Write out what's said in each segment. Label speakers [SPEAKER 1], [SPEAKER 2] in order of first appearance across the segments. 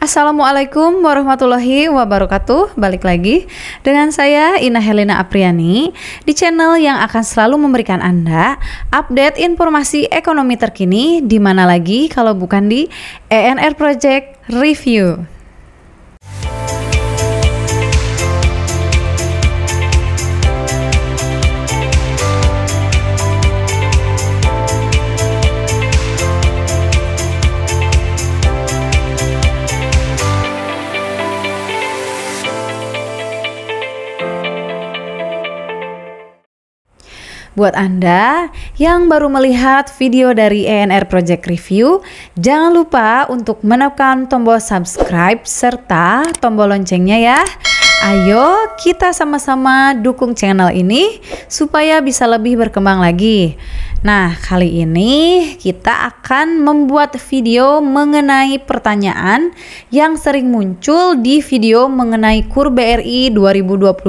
[SPEAKER 1] Assalamualaikum warahmatullahi wabarakatuh. Balik lagi dengan saya Ina Helena Apriani di channel yang akan selalu memberikan Anda update informasi ekonomi terkini di mana lagi kalau bukan di ENR Project Review. Buat Anda yang baru melihat video dari ENR Project Review, jangan lupa untuk menekan tombol subscribe serta tombol loncengnya ya. Ayo kita sama-sama dukung channel ini supaya bisa lebih berkembang lagi. Nah, kali ini kita akan membuat video mengenai pertanyaan yang sering muncul di video mengenai KUR BRI 2022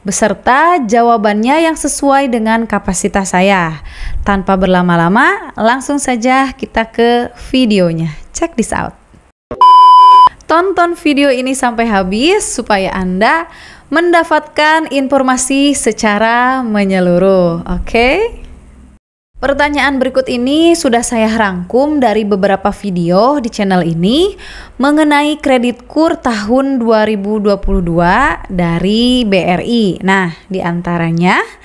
[SPEAKER 1] beserta jawabannya yang sesuai dengan kapasitas saya. Tanpa berlama-lama, langsung saja kita ke videonya. Check this out. Tonton video ini sampai habis supaya Anda mendapatkan informasi secara menyeluruh. Oke? Pertanyaan berikut ini sudah saya rangkum dari beberapa video di channel ini mengenai kredit KUR tahun 2022 dari BRI. Nah, diantaranya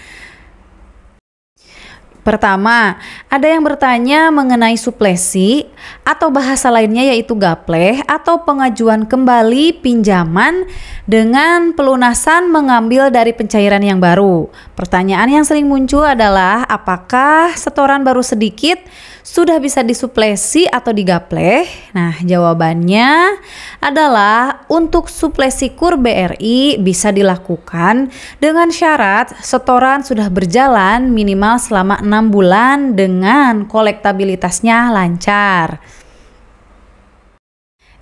[SPEAKER 1] pertama, ada yang bertanya mengenai suplesi atau bahasa lainnya yaitu gapleh atau pengajuan kembali pinjaman dengan pelunasan mengambil dari pencairan yang baru. Pertanyaan yang sering muncul adalah apakah setoran baru sedikit sudah bisa disuplesi atau digapleh? Nah, jawabannya adalah untuk suplesi KUR BRI bisa dilakukan dengan syarat setoran sudah berjalan minimal selama 6 bulan dengan kolektabilitasnya lancar.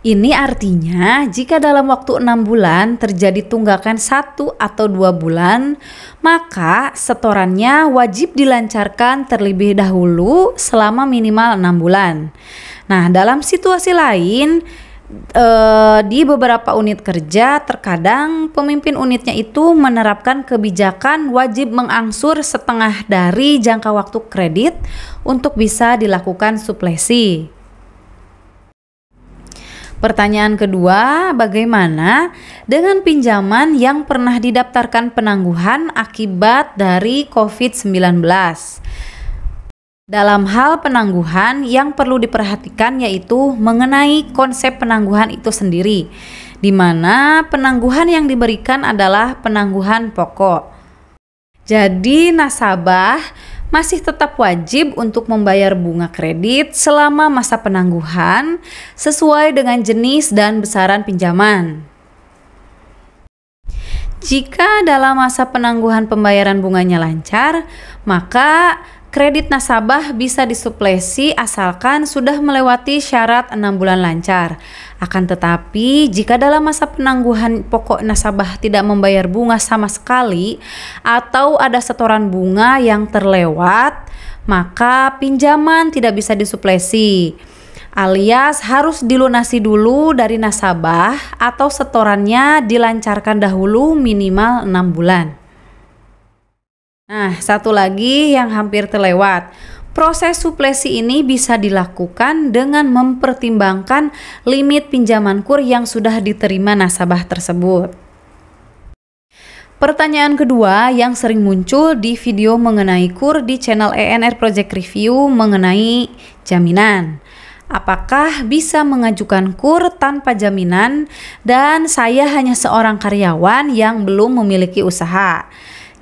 [SPEAKER 1] Ini artinya jika dalam waktu 6 bulan terjadi tunggakan 1 atau 2 bulan, maka setorannya wajib dilancarkan terlebih dahulu selama minimal 6 bulan. Nah, dalam situasi lain, di beberapa unit kerja terkadang pemimpin unitnya itu menerapkan kebijakan wajib mengangsur setengah dari jangka waktu kredit untuk bisa dilakukan suplesi. Pertanyaan kedua, bagaimana dengan pinjaman yang pernah didaftarkan penangguhan akibat dari COVID-19? Dalam hal penangguhan yang perlu diperhatikan yaitu mengenai konsep penangguhan itu sendiri, di mana penangguhan yang diberikan adalah penangguhan pokok. Jadi nasabah masih tetap wajib untuk membayar bunga kredit selama masa penangguhan sesuai dengan jenis dan besaran pinjaman. Jika dalam masa penangguhan pembayaran bunganya lancar, maka kredit nasabah bisa disuplesi asalkan sudah melewati syarat 6 bulan lancar. Akan tetapi, jika dalam masa penangguhan pokok nasabah tidak membayar bunga sama sekali atau ada setoran bunga yang terlewat, maka pinjaman tidak bisa disuplesi. Alias harus dilunasi dulu dari nasabah atau setorannya dilancarkan dahulu minimal 6 bulan. Nah, satu lagi yang hampir terlewat. Proses suplesi ini bisa dilakukan dengan mempertimbangkan limit pinjaman KUR yang sudah diterima nasabah tersebut. Pertanyaan kedua yang sering muncul di video mengenai KUR di channel ENR Project Review mengenai jaminan. Apakah bisa mengajukan KUR tanpa jaminan dan saya hanya seorang karyawan yang belum memiliki usaha?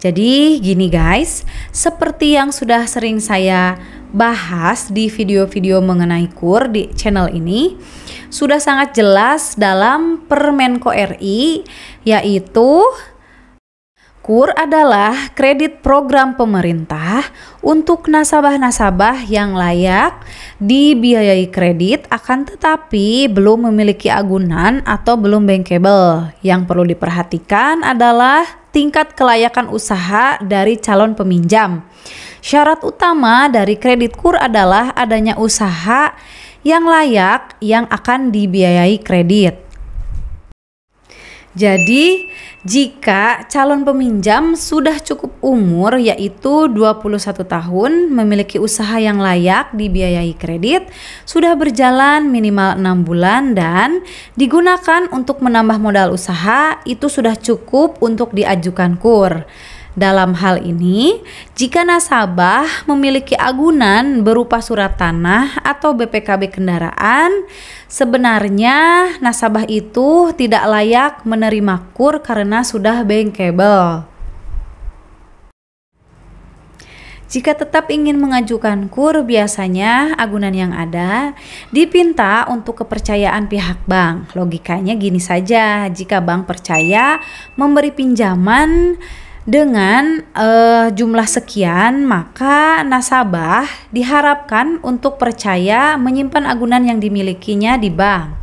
[SPEAKER 1] Jadi gini guys, seperti yang sudah sering saya bahas di video-video mengenai KUR di channel ini, sudah sangat jelas dalam Permenko RI, yaitu KUR adalah kredit program pemerintah untuk nasabah-nasabah yang layak dibiayai kredit akan tetapi belum memiliki agunan atau belum bankable. Yang perlu diperhatikan adalah tingkat kelayakan usaha dari calon peminjam. Syarat utama dari kredit KUR adalah adanya usaha yang layak yang akan dibiayai kredit. Jadi, jika calon peminjam sudah cukup umur yaitu 21 tahun, memiliki usaha yang layak dibiayai kredit, sudah berjalan minimal 6 bulan dan digunakan untuk menambah modal usaha, itu sudah cukup untuk diajukan KUR. Dalam hal ini, jika nasabah memiliki agunan berupa surat tanah atau BPKB kendaraan, sebenarnya nasabah itu tidak layak menerima KUR karena sudah bankable. Jika tetap ingin mengajukan KUR, biasanya agunan yang ada dipinta untuk kepercayaan pihak bank. Logikanya gini saja, jika bank percaya memberi pinjaman dengan jumlah sekian, maka nasabah diharapkan untuk percaya menyimpan agunan yang dimilikinya di bank.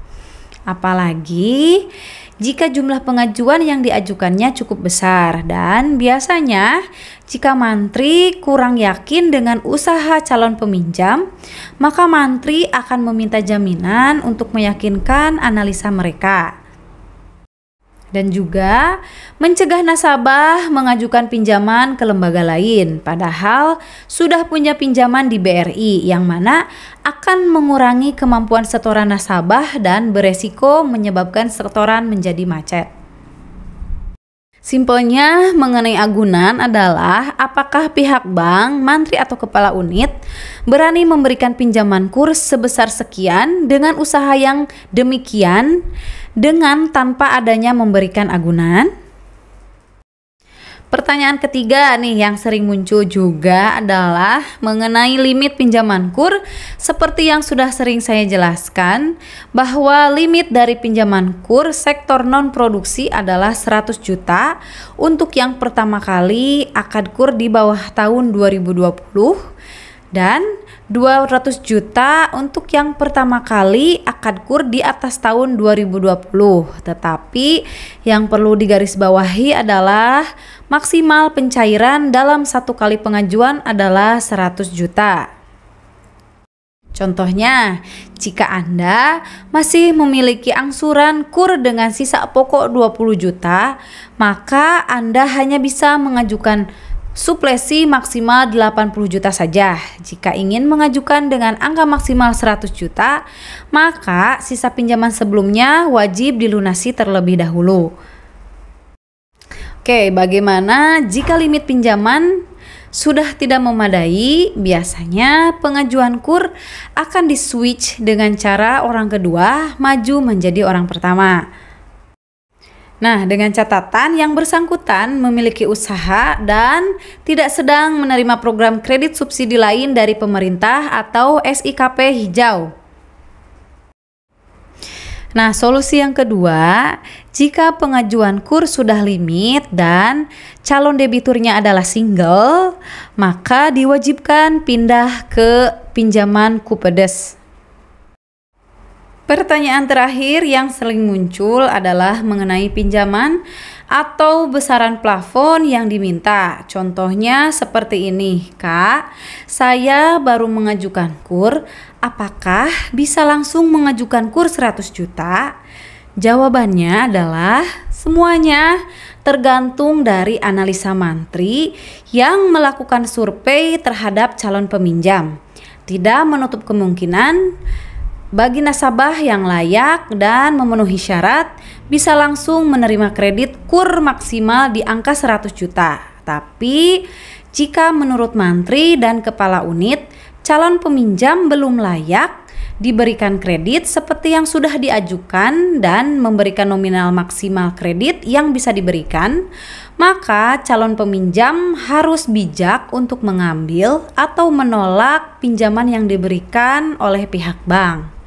[SPEAKER 1] Apalagi jika jumlah pengajuan yang diajukannya cukup besar, dan biasanya jika mantri kurang yakin dengan usaha calon peminjam, maka mantri akan meminta jaminan untuk meyakinkan analisa mereka. Dan juga mencegah nasabah mengajukan pinjaman ke lembaga lain padahal sudah punya pinjaman di BRI, yang mana akan mengurangi kemampuan setoran nasabah dan beresiko menyebabkan setoran menjadi macet. Simpelnya mengenai agunan adalah apakah pihak bank, mantri atau kepala unit berani memberikan pinjaman KUR sebesar sekian dengan usaha yang demikian dengan tanpa adanya memberikan agunan. Pertanyaan ketiga nih yang sering muncul juga adalah mengenai limit pinjaman KUR. Seperti yang sudah sering saya jelaskan, bahwa limit dari pinjaman KUR sektor non-produksi adalah 100 juta untuk yang pertama kali akad KUR di bawah tahun 2020 dan 200 juta untuk yang pertama kali akad KUR di atas tahun 2020. Tetapi yang perlu digarisbawahi adalah maksimal pencairan dalam satu kali pengajuan adalah 100 juta. Contohnya, jika Anda masih memiliki angsuran KUR dengan sisa pokok 20 juta, maka Anda hanya bisa mengajukan suplesi maksimal 80 juta saja. Jika ingin mengajukan dengan angka maksimal 100 juta, maka sisa pinjaman sebelumnya wajib dilunasi terlebih dahulu. Oke, bagaimana jika limit pinjaman sudah tidak memadai? Biasanya pengajuan KUR akan di-switch dengan cara orang kedua maju menjadi orang pertama. Nah, dengan catatan yang bersangkutan memiliki usaha dan tidak sedang menerima program kredit subsidi lain dari pemerintah atau SIKP hijau. Nah, solusi yang kedua, jika pengajuan KUR sudah limit dan calon debiturnya adalah single, maka diwajibkan pindah ke pinjaman Kupedes. Pertanyaan terakhir yang sering muncul adalah mengenai pinjaman atau besaran plafon yang diminta. Contohnya seperti ini, Kak, saya baru mengajukan KUR, apakah bisa langsung mengajukan KUR 100 juta? Jawabannya adalah semuanya tergantung dari analisa mantri yang melakukan survei terhadap calon peminjam. Tidak menutup kemungkinan bagi nasabah yang layak dan memenuhi syarat bisa langsung menerima kredit KUR maksimal di angka 100 juta. Tapi jika menurut mantri dan kepala unit, calon peminjam belum layak diberikan kredit seperti yang sudah diajukan dan memberikan nominal maksimal kredit yang bisa diberikan, maka calon peminjam harus bijak untuk mengambil atau menolak pinjaman yang diberikan oleh pihak bank.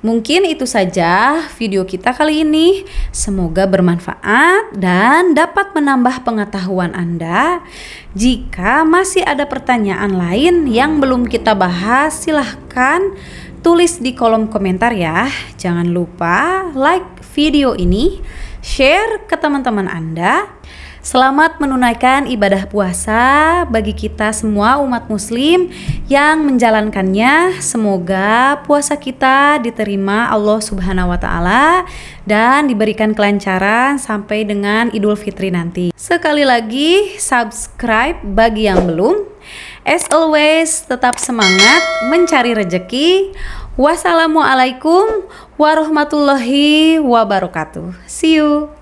[SPEAKER 1] Mungkin itu saja video kita kali ini. Semoga bermanfaat dan dapat menambah pengetahuan Anda. Jika masih ada pertanyaan lain yang belum kita bahas, silahkan tulis di kolom komentar ya. Jangan lupa like video ini, share ke teman-teman Anda. Selamat menunaikan ibadah puasa bagi kita semua umat muslim yang menjalankannya. Semoga puasa kita diterima Allah Subhanahu wa Ta'ala dan diberikan kelancaran sampai dengan Idul Fitri nanti. Sekali lagi, subscribe bagi yang belum. As always, tetap semangat mencari rejeki. Wassalamualaikum warahmatullahi wabarakatuh. See you.